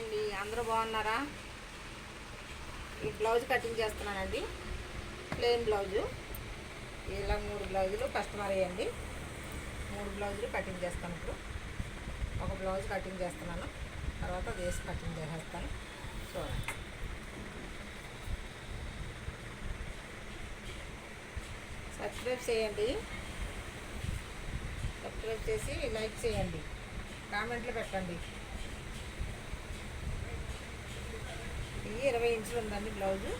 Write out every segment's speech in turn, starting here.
అండి, అందరూ బాగున్నారా? ఈ బ్లౌజ్ కటింగ్ చేస్తున్నానండి. Plain blouse. ఇలా 3 బ్లౌజులు కస్టమర్ అయ్యండి. 3 బ్లౌజులు కటింగ్ చేస్తాను. ఇప్పుడు ఒక బ్లౌజ్ కటింగ్ చేస్తున్నాను, తర్వాత వేసి కటింగ్ చేసేస్తాను. చూడండి. సబ్స్క్రైబ్ చేయండి, సబ్స్క్రైబ్ చేసి లైక్ చేయండి, కామెంట్లు పెట్టండి. ఇది 20 ఇంచులు ఉందండి బ్లౌజు.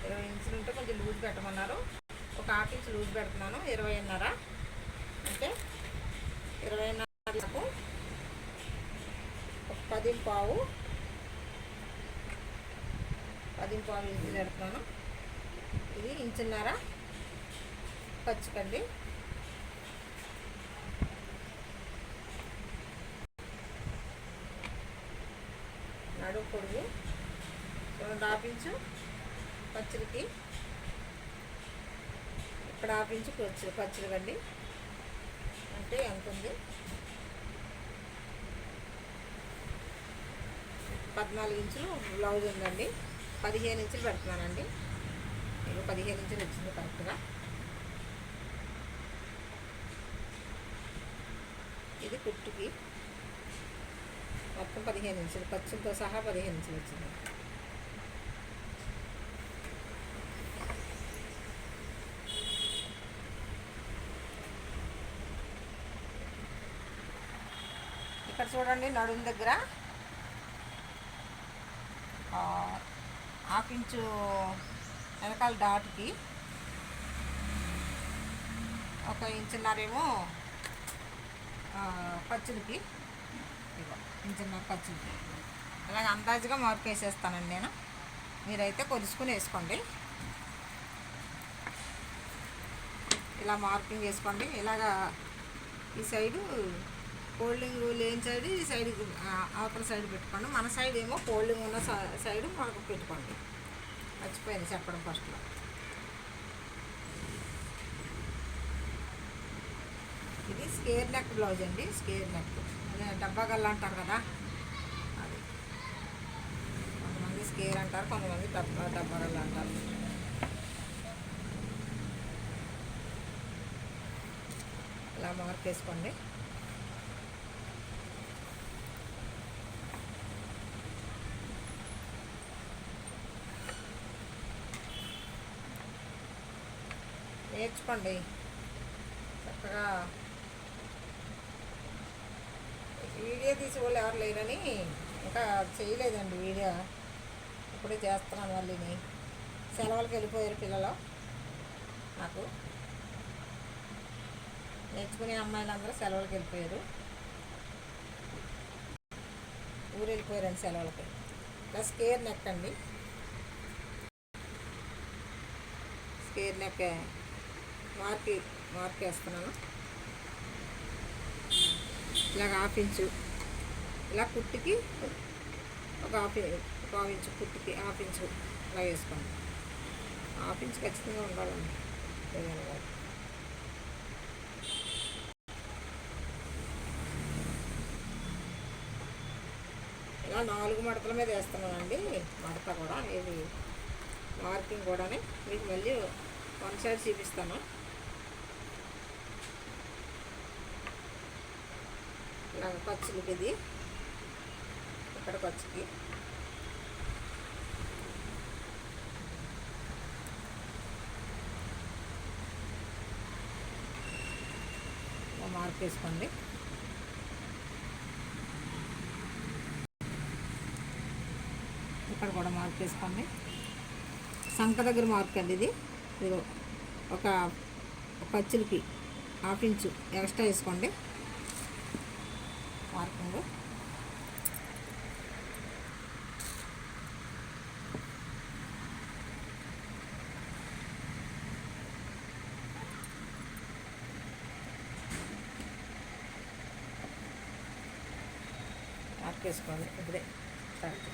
20 ఇంచులు ఉంటే కొంచెం లూజ్ పెట్టమన్నారు. ఒక ½ ఇంచు లూజ్ పెడుతున్నాను. 20.5 అంటే 20.5కు ఒక 10.5 ఇంచులు పెడుతున్నాను. ఇది 1.5 ఇంచున్నర ఖర్చుకండి. నడుము పొడుగు చూడండి, ½ ఇంచు ఖర్చులకి, ఇక్కడ ½ ఇంచు ఖర్చులు కండి. అంటే ఎంత ఉంది? 14 ఇంచులు బ్లౌజ్ ఉందండి. 15 ఇంచులు పెడుతున్నానండి. మీకు 15 ఇంచులు వచ్చింది కరెక్ట్గా. ఇది కుట్టుకి మొత్తం 15 ఇంచులు, ఖర్చులతో సహా 15 ఇంచులు వచ్చింది. ఇక్కడ చూడండి, నడుము దగ్గర ½ ఇంచు వెనకాల డాట్కి, 1.5 ఇంచున్నరేమో ఖర్చులకి, 1.5 ఇంచున్నర ఖర్చులకి. అలాగే అందాజుగా మార్క్ వేసేస్తానండి నేను. మీరైతే కొలుసుకుని వేసుకోండి. ఇలా మార్కింగ్ వేసుకోండి. ఇలాగా ఈ సైడు ఫోల్డింగ్ లేని సైడ్, ఈ సైడ్ అవతల సైడ్ పెట్టుకోండి. మన సైడ్ ఏమో ఫోల్డింగ్ ఉన్న సైడ్ మనకు పెట్టుకోండి. మర్చిపోయింది చెప్పడం ఫస్ట్లో. ఇది స్కేర్ నెక్ బ్లౌజ్ అండి. స్కేర్ నెక్ డబ్బా గల్ల అంటారు కదా, అది కొంతమంది స్కేర్ అంటారు, కొంతమంది డబ్బా గల్ల అంటారు. ఇలా మార్క్ వేసుకోండి. నేర్చుకోండి చక్కగా. వీడియో తీసి వాళ్ళు ఎవరు లేరని ఇంకా చేయలేదండి వీడియో. ఇప్పుడే చేస్తున్నాను. మళ్ళీని సెలవులకు వెళ్ళిపోయారు పిల్లలు. నాకు నేర్చుకునే అమ్మాయిలందరూ సెలవులకు వెళ్ళిపోయారు, ఊరు వెళ్ళిపోయారండి సెలవులకి. ఇలా స్కేర్ నెక్ అండి. స్కేర్ నెక్ మార్క్ వేస్తున్నాను. ఇలాగ ½ ఇంచు, ఇలా కుట్టుకి ఒక ½ ఇంచు, కుట్టుకి ½ ఇంచు ఇలా వేసుకోండి. ½ ఇంచు ఖచ్చితంగా ఉండాలండి. ఇలా 4 మడతల మీద వేస్తున్నానండి. మడత కూడా ఇది మార్కింగ్ కూడా మీకు మళ్ళీ 1 సైడ్ చూపిస్తాను. ఇలాగ ఖర్చులకి, ఇది ఇక్కడ ఖర్చుకి మార్క్ వేసుకోండి. ఇక్కడ కూడా మార్క్ వేసుకోండి. సంఖ దగ్గర మార్క్ అండి ఇది. ఒక ఖర్చులకి ½ ఇంచు ఎక్స్ట్రా వేసుకోండి మార్కింగ్. మార్క్ వేసుకోండి. ఇప్పుడే స్టార్ట్.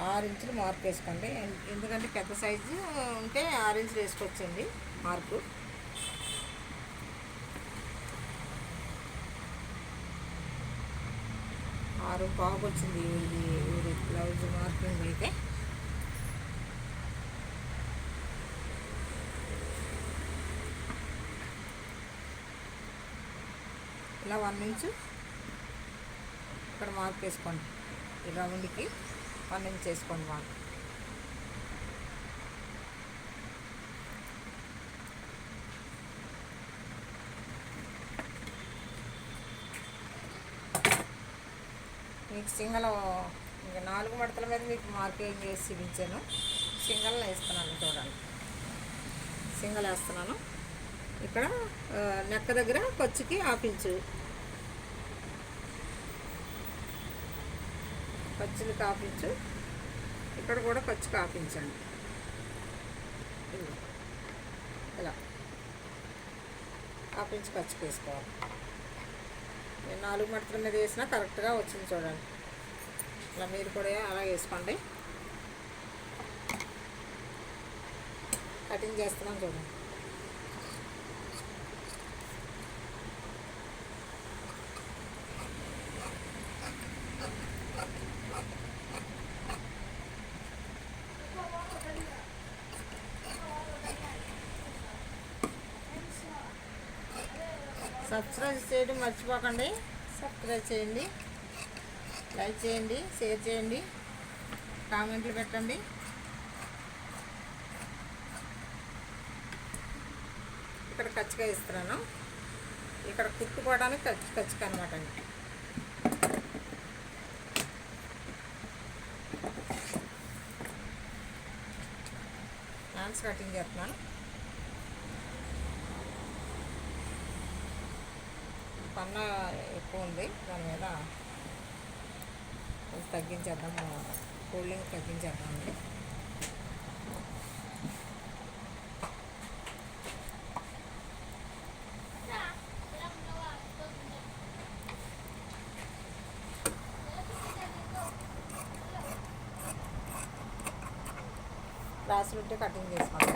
6 ఇంచులు మార్క్ వేసుకోండి. ఎందుకంటే పెద్ద సైజు ఉంటే 6 ఇంచులు వేసుకోవచ్చండి మార్కు. పావు వచ్చింది ఇది బ్లౌజ్ మార్కింగ్ అయితే. ఇలా 1 ఇంచు ఇక్కడ మార్క్ వేసుకోండి. ఈ రౌండ్కి 1 ఇంచ్ వేసుకోండి మార్క్. మీకు సింగల్ ఇంకా 4 మడతల మీద మీకు మార్కింగ్ వేసి చూపించాను. సింగల్ వేస్తున్నాను, చూడండి. సింగల్ వేస్తున్నాను. ఇక్కడ నెక్క దగ్గర ఖర్చుకి ఆపించు, ఖర్చులకి ఆపించు. ఇక్కడ కూడా ఖర్చుకి ఆపించండి. ఇలా ఆపించి ఖర్చుకి వేసుకోవాలి. నేను 4 మడతల మీద వేసినా కరెక్ట్గా వచ్చింది, చూడండి. ఇలా మీరు కూడా అలా వేసుకోండి. కటింగ్ చేస్తున్నాం, చూడండి. సబ్స్క్రైబ్ చేయడం మర్చిపోకండి. సబ్స్క్రైబ్ చేయండి, లైక్ చేయండి, షేర్ చేయండి, కామెంట్లు పెట్టండి. ఇక్కడ ఖచ్చిగా ఇస్తున్నాను. ఇక్కడ కుట్టుకోవడానికి ఖచ్చిగా అనమాట అండి. హ్యాండ్స్ కటింగ్ చేస్తున్నాను. పన్న ఎక్కువ ఉంది, దాని మీద కొంచెం తగ్గించేద్దాం, కూలింగ్ తగ్గించేద్దామండి. క్రాస్ ఉంటే కటింగ్ చేసుకోండి.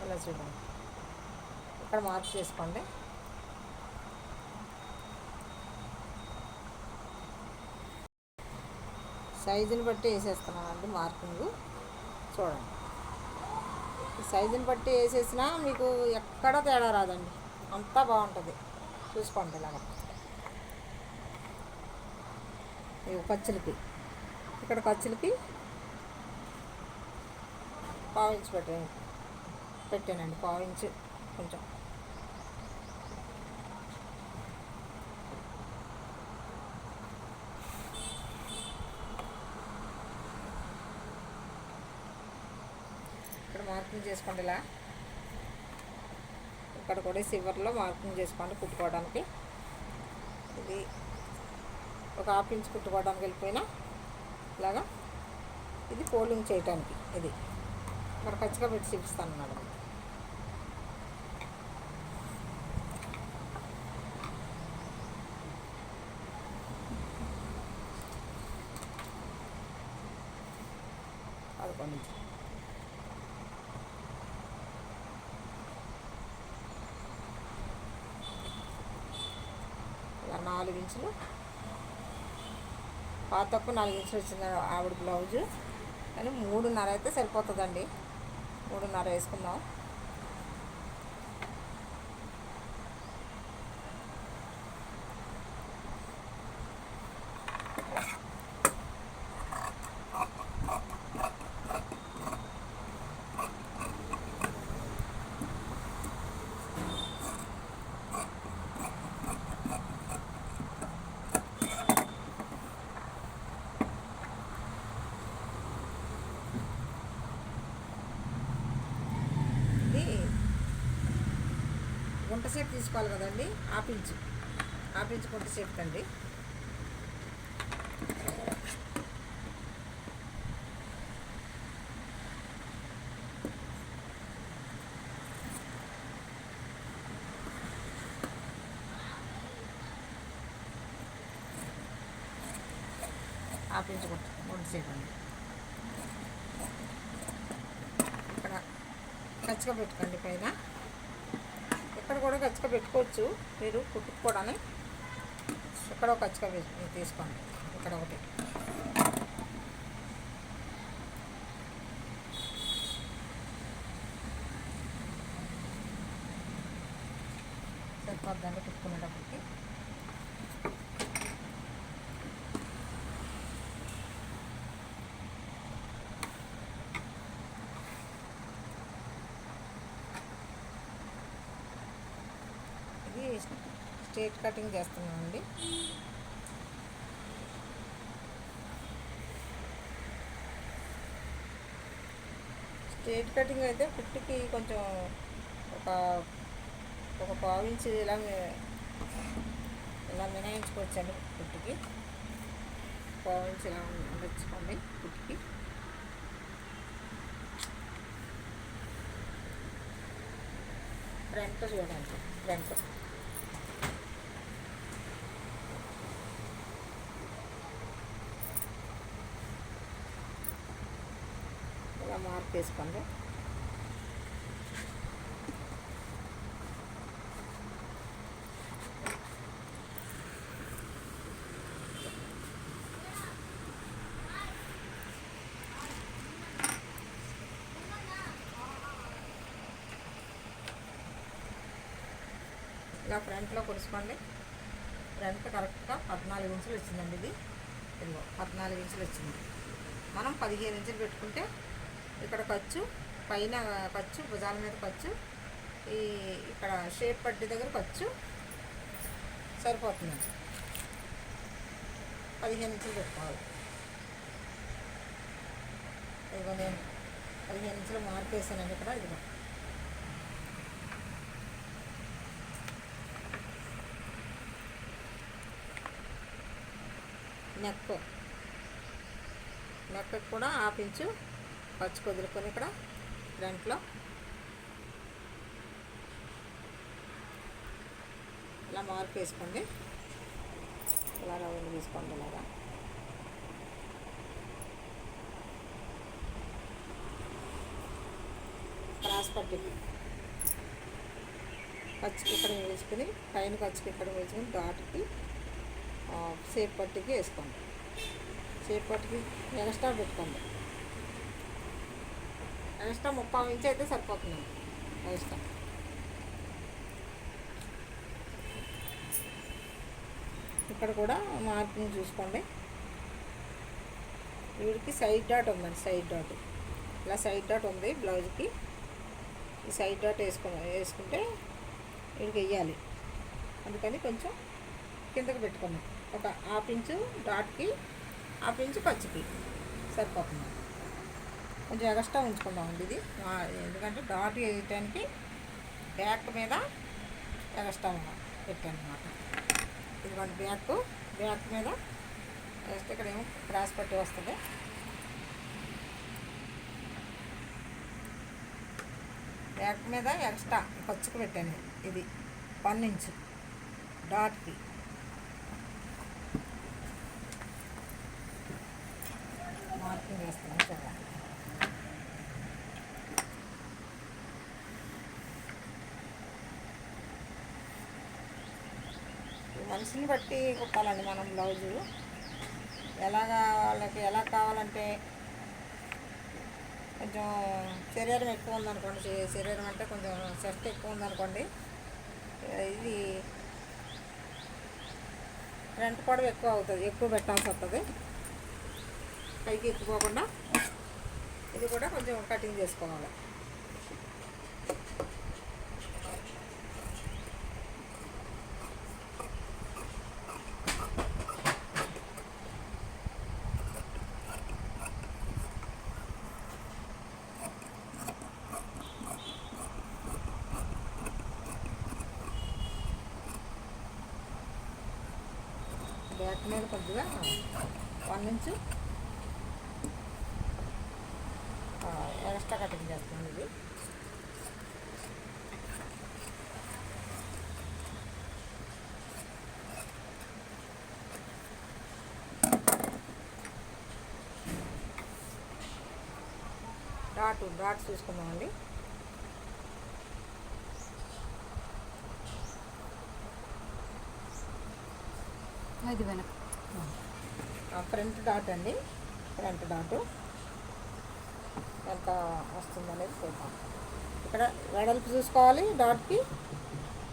ఇలా చూడండి. ఇక్కడ మార్క్ చేసుకోండి. సైజుని బట్టి వేసేస్తున్నానండి మార్కింగ్, చూడండి. సైజుని బట్టి వేసేసినా మీకు ఎక్కడ తేడా రాదండి, అంతా బాగుంటుంది. చూసుకోండి. ఇలాగా ఖర్చులకి, ఇక్కడ ఖర్చులకి పావు ఇంచు పెట్టానండి, పావు ఇంచు కొంచెం. ఇక్కడ మార్కింగ్ చేసుకోండి. ఇలా ఇక్కడ కూడా సివర్లో మార్కింగ్ చేసుకోండి కుట్టుకోవడానికి. ఇది ఒక ½ ఇంచ్ కుట్టుకోవడానికి వెళ్ళిపోయినా ఇలాగా, ఇది ఫోల్డింగ్ చేయడానికి. ఇది ఇక్కడ ఖచ్చితంగా పెట్టి చూపిస్తాను అన్నమాట. అది ఇలా 4 ఇంచులు, పాతకు 4 ఇంచులు వచ్చింది ఆవిడ బ్లౌజు. కానీ 3.5 అయితే సరిపోతుందండి. 3.5 వేసుకుందాం. గుంట సేపు తీసుకోవాలి కదండి, ఆపించు గుంట సేపు అండి. ఆపించు గుంట సేపు అండి. గచ్చిగా పెట్టుకోండి. పైన ఇక్కడ కూడా గచ్చిగా పెట్టుకోవచ్చు మీరు కుట్టుకోవడానికి. ఇక్కడ ఒక గచ్చిగా తీసుకోండి. ఇక్కడ ఒకటి సరిపోద్దండి కుట్టుకునేటప్పటికి. ఇది స్ట్రైట్ కటింగ్ చేస్తున్నామండి. స్ట్రైట్ కటింగ్ అయితే కుట్టుకి కొంచెం ఒక ఒక పావు ఇంచు ఇలా మినాయించుకోవచ్చండి. కుట్టుకి పావు ఇంచు ఇలా ఉండొచ్చుకోండి. కుట్టుకి ఫ్రంట్ చూడండి. ఫ్రంట్ ఇలా మార్క్ వేసుకోండి. ఇలా ఫ్రంట్లో కొలుసుకోండి. ఫ్రంట్ కరెక్ట్గా 14 ఇంచులు వచ్చిందండి. ఇదిగో 14 ఇంచులు వచ్చింది. మనం 15 ఇంచులు పెట్టుకుంటే ఇక్కడ ఖర్చు, పైన ఖర్చు, భుజాల మీద ఖర్చు, ఇక్కడ షేప్ పట్టి దగ్గర ఖర్చు సరిపోతుందండి. 15 ఇంచులు పెట్టుకోవాలి. ఇదిగో నేను 15 ఇంచులు మార్క్ వేసానండి ఇక్కడ. ఇదిగో నెక్ కూడా 1/2 ఇంచు ఖర్చు వదులుకొని ఇక్కడ ఫ్రంట్లో ఇలా మార్క్ వేసుకోండి. ఇలా రౌండ్ తీసుకోండి. ఇలాగా క్రాస్ పట్టి ఖర్చుకి ఇక్కడ వేసుకుని, పైన ఖర్చుకి ఇక్కడ వేసుకుని డాట్కి షేప్ పట్టికి వేసుకోండి. షేప్ పట్టికి ఎక్స్ట్రా పెట్టుకోండి. ఎక్స్ట్రా 30 ఇంచు అయితే సరిపోతుంది. ఎక్స్ట్రా ఇక్కడ కూడా మార్కింగ్ చూసుకోండి. వీడికి సైడ్ డాట్ ఉందండి. సైడ్ డాట్ ఇలా సైడ్ డాట్ ఉంది బ్లౌజ్కి. ఈ సైడ్ డాట్ వేసుకుంటే వీడికి వెయ్యాలి. అందుకని కొంచెం కిందకి పెట్టుకున్నాం. ఒక 1/2 ఇంచు డాట్కి, 1/2 ఇంచు ఖర్చుకి సరిపోతుంది. కొంచెం ఎక్స్ట్రా ఉంచుకుందామండి ఇది. ఎందుకంటే డాట్ వేయటానికి బ్యాక్ మీద ఎక్స్ట్రా పెట్టాను అన్నమాట. ఇదిగోండి బ్యాక్ మీద వేస్తే ఇక్కడ ఏమో క్రాస్ పట్టి వస్తుంది. బ్యాక్ మీద ఎక్స్ట్రా ఖర్చుకు పెట్టాను. ఇది 1 ఇంచు డాట్కి. మార్కింగ్ వేస్తాను చూడండి. మనిషిని బట్టి కుట్టాలండి మనం బ్లౌజు. వాళ్ళకి ఎలా కావాలంటే కొంచెం శరీరం ఎక్కువ ఉందనుకోండి, శరీరం అంటే కొంచెం చెస్ట్ ఎక్కువ ఉందనుకోండి, ఇది ఫ్రంట్ పొడవు ఎక్కువ అవుతుంది, ఎక్కువ పెట్టాల్సి వస్తుంది. పైకి ఎక్కుపోకుండా ఇది కూడా కొంచెం కటింగ్ చేసుకోవాలి. బ్యాక్ మీద కొద్దిగా 1 ఇంచు ఎక్స్ట్రా కటింగ్ చేస్తున్నాను. ఇది డాట్ చూసుకుందామండి. అది వెనక ఫ్రంట్ డాట్ అండి. ఫ్రంట్ డాటు ఎంత వస్తుందనేది చూద్దాం. ఇక్కడ వెడల్పు చూసుకోవాలి, డాట్కి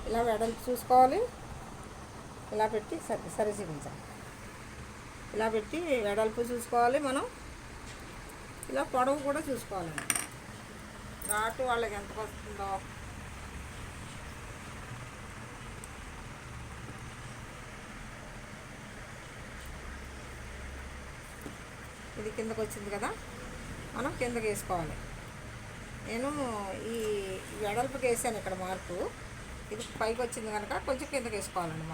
ఇలా వెడల్పు చూసుకోవాలి. ఇలా పెట్టి సరి చూపించాలి. ఇలా పెట్టి వెడల్పు చూసుకోవాలి మనం. ఇలా పొడవు కూడా చూసుకోవాలండి. డాటు వాళ్ళకి ఎంత వస్తుందో ఇది కిందకు వచ్చింది కదా, మనం కిందకి వేసుకోవాలి. నేను ఈ వెడల్పుకి వేసాను ఇక్కడ మార్కు. ఇది పైకి వచ్చింది కనుక కొంచెం కిందకి వేసుకోవాలండి.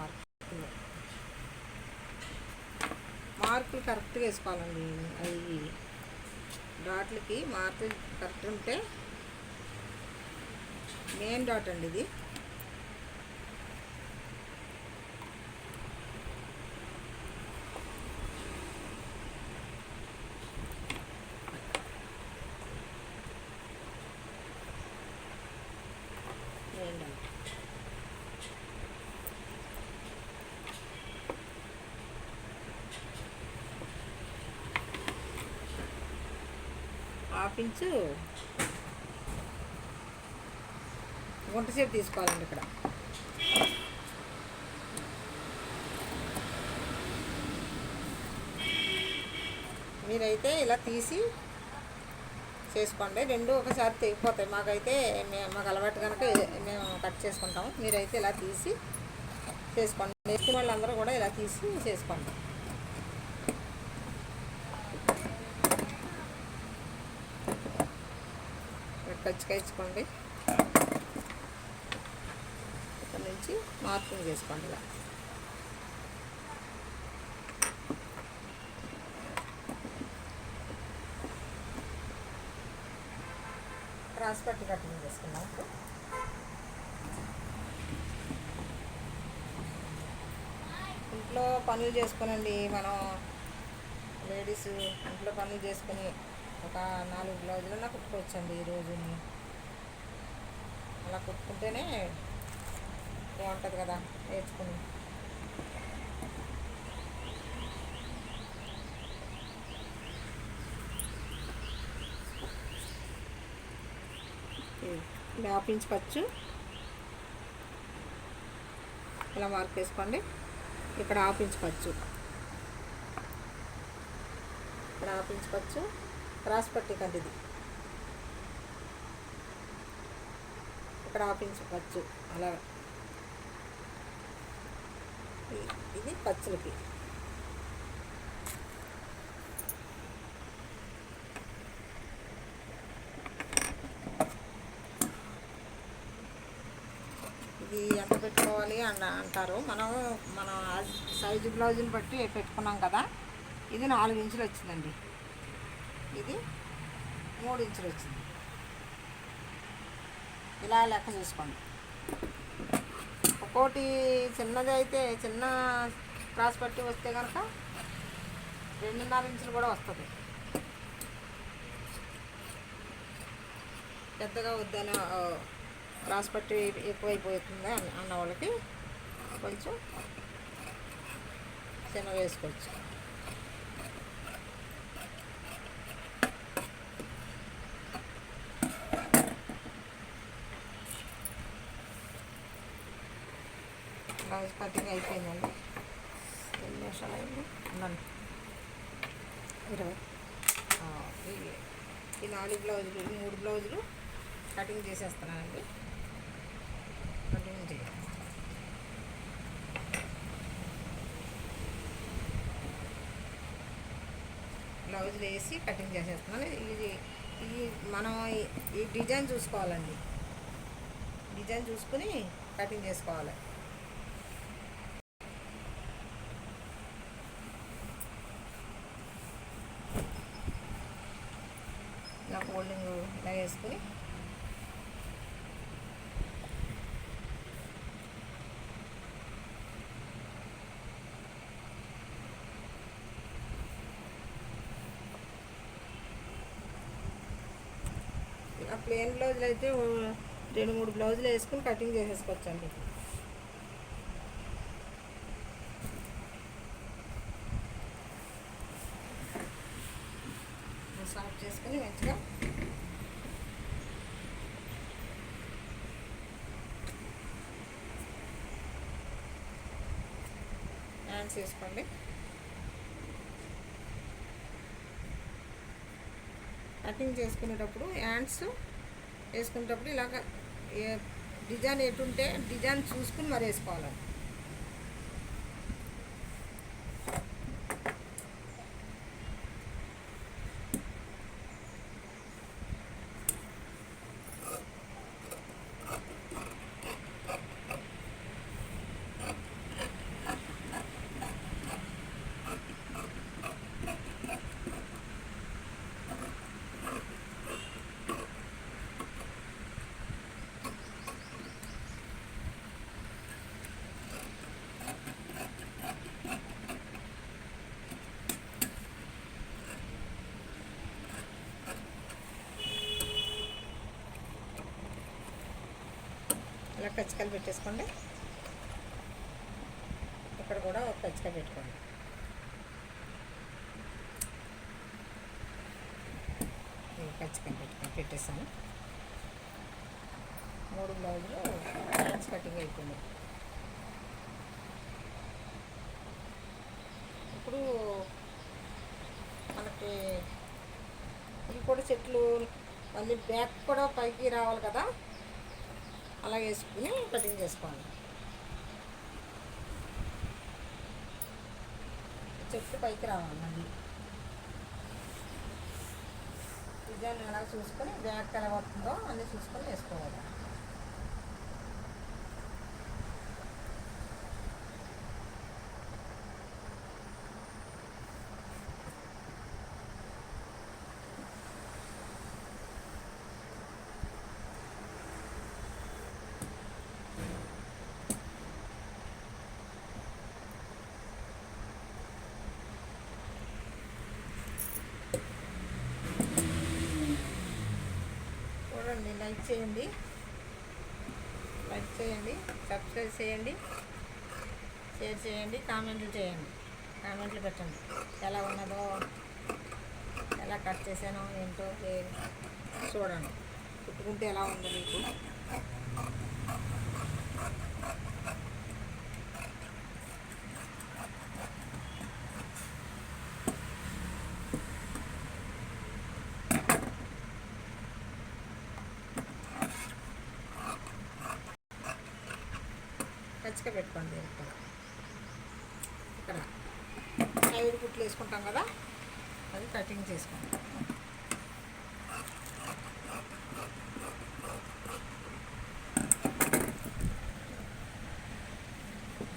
మార్కులు కరెక్ట్గా వేసుకోవాలండి. అవి డాట్లకి మార్కులు కరెక్ట్ ఉంటే మెయిన్ డాట్ అండి ఇది. మెయిన్ డాట్ హాఫ్ ఇంచు గుంట సేపు తీసుకోవాలండి. ఇక్కడ మీరైతే ఇలా తీసి చేసుకోండి. రెండు ఒకసారి తెగిపోతాయి. మాకు అలవాటు కనుక మేము కట్ చేసుకుంటాము. మీరైతే ఇలా తీసి చేసుకోండి. నేర్చుకునే వాళ్ళందరూ కూడా ఇలా తీసి చేసుకోండి. కచ్చికాయించుకోండి. ఇక్కడ నుంచి మార్కింగ్ చేసుకోండి. ఇలా క్రాస్ పట్టి కటింగ్ చేసుకున్నాం. ఇప్పుడు ఇంట్లో పనులు చేసుకోనండి. మనం లేడీస్ ఇంట్లో పనులు చేసుకుని ఒక 4 బ్లౌజులన్నా కుట్టుకోవచ్చండి ఈ రోజుని. అలా కుట్టుకుంటేనే బాగుంటుంది కదా నేర్చుకుని. ఇలా హాఫ్ ఇంచ్ ఖర్చు ఇలా మార్క్ వేసుకోండి. ఇక్కడ హాఫ్ ఇంచ్ ఖర్చు, ఇక్కడ హాఫ్ ఇంచ్ ఖర్చు క్రాస్ పట్టి కంటే ఇది ఇక్కడ హాఫ్ ఇంచ్ ఖర్చు. అలా ఇది ఖర్చులకి. ఇది ఎంత పెట్టుకోవాలి అంటారు. మన సైజు బ్లౌజుని బట్టి పెట్టుకున్నాం కదా. ఇది 4 ఇంచులు వచ్చిందండి. ఇది 3 ఇంచులు వచ్చింది. ఇలా లెక్క చూసుకోండి. ఒక్కోటి చిన్నది అయితే చిన్న క్రాస్ పట్టి వస్తే కనుక 2.5 ఇంచులు కూడా వస్తుంది. పెద్దగా వద్దని క్రాస్ పట్టి ఎక్కువైపోతుంది అన్న వాళ్ళకి కొంచెం చిన్నగా వేసుకోవచ్చు. బ్లౌజ్ కటింగ్ అయిపోయిందండి. 2 నిమిషాలు అయింది. ఉండండి. 20 ఈ 4 బ్లౌజులు 3 బ్లౌజులు కటింగ్ చేసేస్తున్నానండి. కటింగ్ చేయాలి. బ్లౌజులు వేసి కటింగ్ చేసేస్తున్నాను. ఇది మనం ఈ డిజైన్ చూసుకోవాలండి. డిజైన్ చూసుకుని కటింగ్ చేసుకోవాలి. ఇలా ఫోల్డింగ్ ఇలా వేసుకుని ఇలా ప్లెయిన్ బ్లౌజులు అయితే 2-3 బ్లౌజులు వేసుకుని కటింగ్ చేసేసుకోవచ్చండి. గ్యాస్ ఆఫ్ చేసుకుని మంచిగా హ్యాండ్స్ వేసుకోండి. కటింగ్ చేసుకునేటప్పుడు హ్యాండ్స్ వేసుకునేటప్పుడు ఇలాగ డిజైన్ ఎటుంటే డిజైన్ చూసుకుని మరి వేసుకోవాలండి. ఇలా కచ్చికలు పెట్టేసుకోండి. ఇక్కడ కూడా ఒక కచ్చిక పెట్టుకోండి. కచ్చికలు పెట్టేసాను. 3 బ్లౌజులు హ్యాండ్స్ కటింగ్ అయిపోయింది. ఇప్పుడు మనకి ఇవి కూడా చెట్లు మళ్ళీ బ్యాక్ కూడా పైకి రావాలి కదా, అలా వేసుకుని కటింగ్ చేసుకోండి. చెట్టు పైకి రావాలి. మళ్ళీ డిజైన్ ఎలా చూసుకొని బ్యాక్ ఎలా వస్తుందో అన్నీ చూసుకొని వేసుకోవాలి. లైక్ చేయండి, సబ్స్క్రైబ్ చేయండి, షేర్ చేయండి, కామెంట్లు చేయండి. కామెంట్లు పెట్టండి ఎలా ఉన్నదో, ఎలా కట్ చేశానో ఏంటో చూడండి. కుట్టుకుంటే ఎలా ఉందో మీకు. ఖచ్చితంగా పెట్టుకోండి. ఇక్కడ సైడ్ కుట్లు వేసుకుంటాం కదా, అది కటింగ్ చేసుకోండి.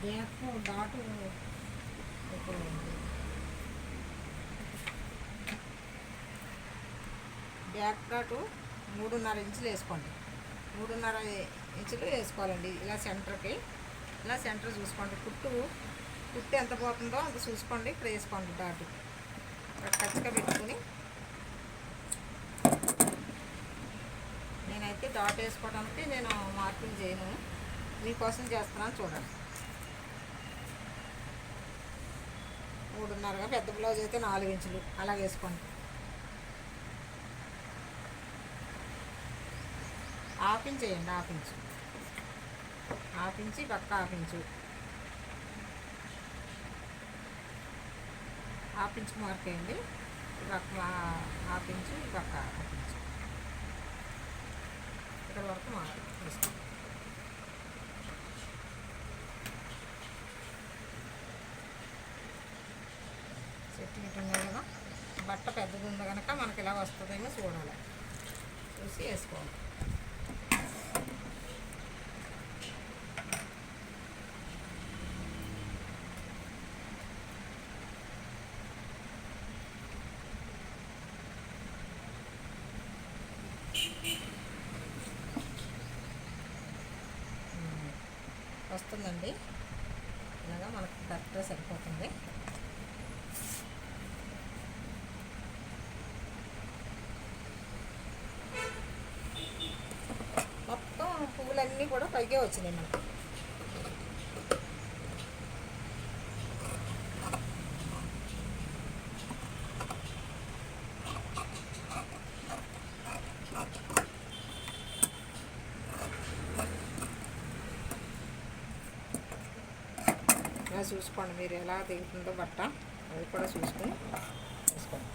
బ్యాక్ డాటు బ్యాక్ డాటు 3.5 ఇంచులు వేసుకోండి. 3.5 ఇంచులు వేసుకోవాలండి. ఇలా సెంటర్కి, ఇలా సెంటర్ చూసుకోండి. కుట్టు ఎంత పోతుందో అంత చూసుకోండి. ఇక్కడ వేసుకోండి డాటు. ఇక్కడ ఖచ్చితంగా పెట్టుకుని నేనైతే డాట్ వేసుకోవడానికి నేను మార్కింగ్ చేయను, మీకోసం చేస్తున్నాను చూడండి. 3.5గా, పెద్ద బ్లౌజ్ అయితే 4 ఇంచులు అలా వేసుకోండి. హాఫ్ ఇంచ్ వేయండి. హాఫ్ ఇంచు పక్క half inch, half inch mark వేయండి. పక్క హాఫ్ ఇంచు, పక్క హాఫ్ ఇంచు, ఇక్కడ వరకు మార్క్ వేసుకోండి. చెట్టు ఇటు ఉన్నాయి కదా, బట్ట పెద్దది ఉంది కనుక మనకి ఇలా వస్తుందేమో చూడాలి, చూసి వేసుకోవాలి. వస్తుందండి, ఇలాగా మనకు కరెక్ట్గా సరిపోతుంది. మొత్తం పువ్వులన్నీ కూడా పైకే వచ్చినాయి మనకు. చూసుకోండి, మీరు ఎలా దిగుతుందో బట్ట అది కూడా చూసుకొని వేసుకోండి.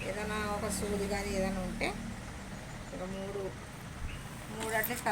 ఏదైనా ఒక సూది కానీ ఏదైనా ఉంటే ఒక మూడు అట్లీస్ట్